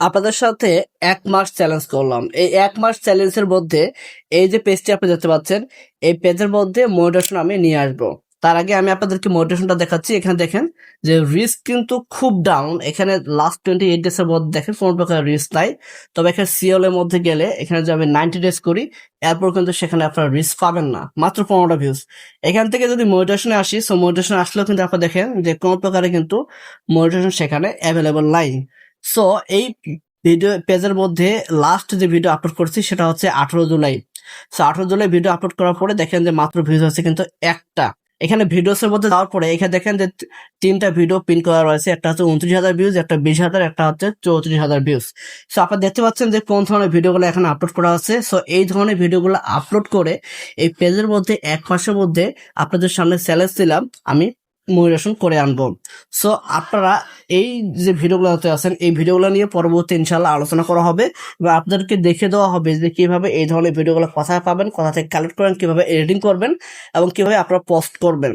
আপনাদের সাথে 1 মাস চ্যালেঞ্জ করলাম। এই 1 মাস চ্যালেঞ্জের মধ্যে এই যে পেজটি আপনি দেখতে পাচ্ছেন, এই পেজের মধ্যে মোটিভেশন আমি নিয়ে আসবো। তার আগে আমি আপনাদেরকে মোটিভেশনটা দেখাচ্ছি। এখানে দেখেন যে রিস্ক কিন্তু খুব ডাউন। এখানে লাস্ট 28 ডেজ এর মধ্যে দেখেন কোনো প্রকার রিস্ক নাই। তবে এখানে সিএল এর মধ্যে গেলে এখানে যদি আমি 90 ডেজ করি, এরপর কিন্তু সেখানে আপনারা রিস্ক পাবেন না, মাত্র 15টা ভিউজ। এখান থেকে যদি মোটিভেশনে আসি, সো মোটিভেশন আসলেও কিন্তু আপনারা দেখেন যে কোনো প্রকারে কিন্তু মোটিভেশন সেখানে অ্যাভেলেবল নাই। সো এই ভিডিও পেজের মধ্যে লাস্ট যে ভিডিও আপলোড করছি সেটা হচ্ছে 18 July. So 18 July video upload করার পরে দেখেন যে মাত্র ভিউজ হচ্ছে কিন্তু একটা। এখানে ভিডিওস এর মধ্যে যাওয়ার পরে এখানে দেখেন যে তিনটা ভিডিও পিন করা রয়েছে, একটা হচ্ছে 29,000 ভিউজ, একটা 20,000, একটা হচ্ছে 34,000 ভিউজ। সো আপনারা দেখতে পাচ্ছেন যে কোন ধরনের ভিডিওগুলো এখানে আপলোড করা আছে। সো এই ধরনের ভিডিওগুলো আপলোড করে এই পেজের মধ্যে 1 মাসের মধ্যে আপনাদের সামনে চ্যালেঞ্জ দিলাম আমি মোটিভেশন করে আনবো। সো আপনারা এই যে ভিডিওগুলোতে আছেন, এই ভিডিওগুলো নিয়ে পরবর্তী ইনশাল্লাহ আলোচনা করা হবে এবং আপনাদেরকে দেখে দেওয়া হবে যে কিভাবে এই ধরনের ভিডিওগুলো কোথায় পাবেন, কোথা থেকে কালেক্ট করেন, কিভাবে এডিটিং করবেন এবং কিভাবে আপনারা পোস্ট করবেন।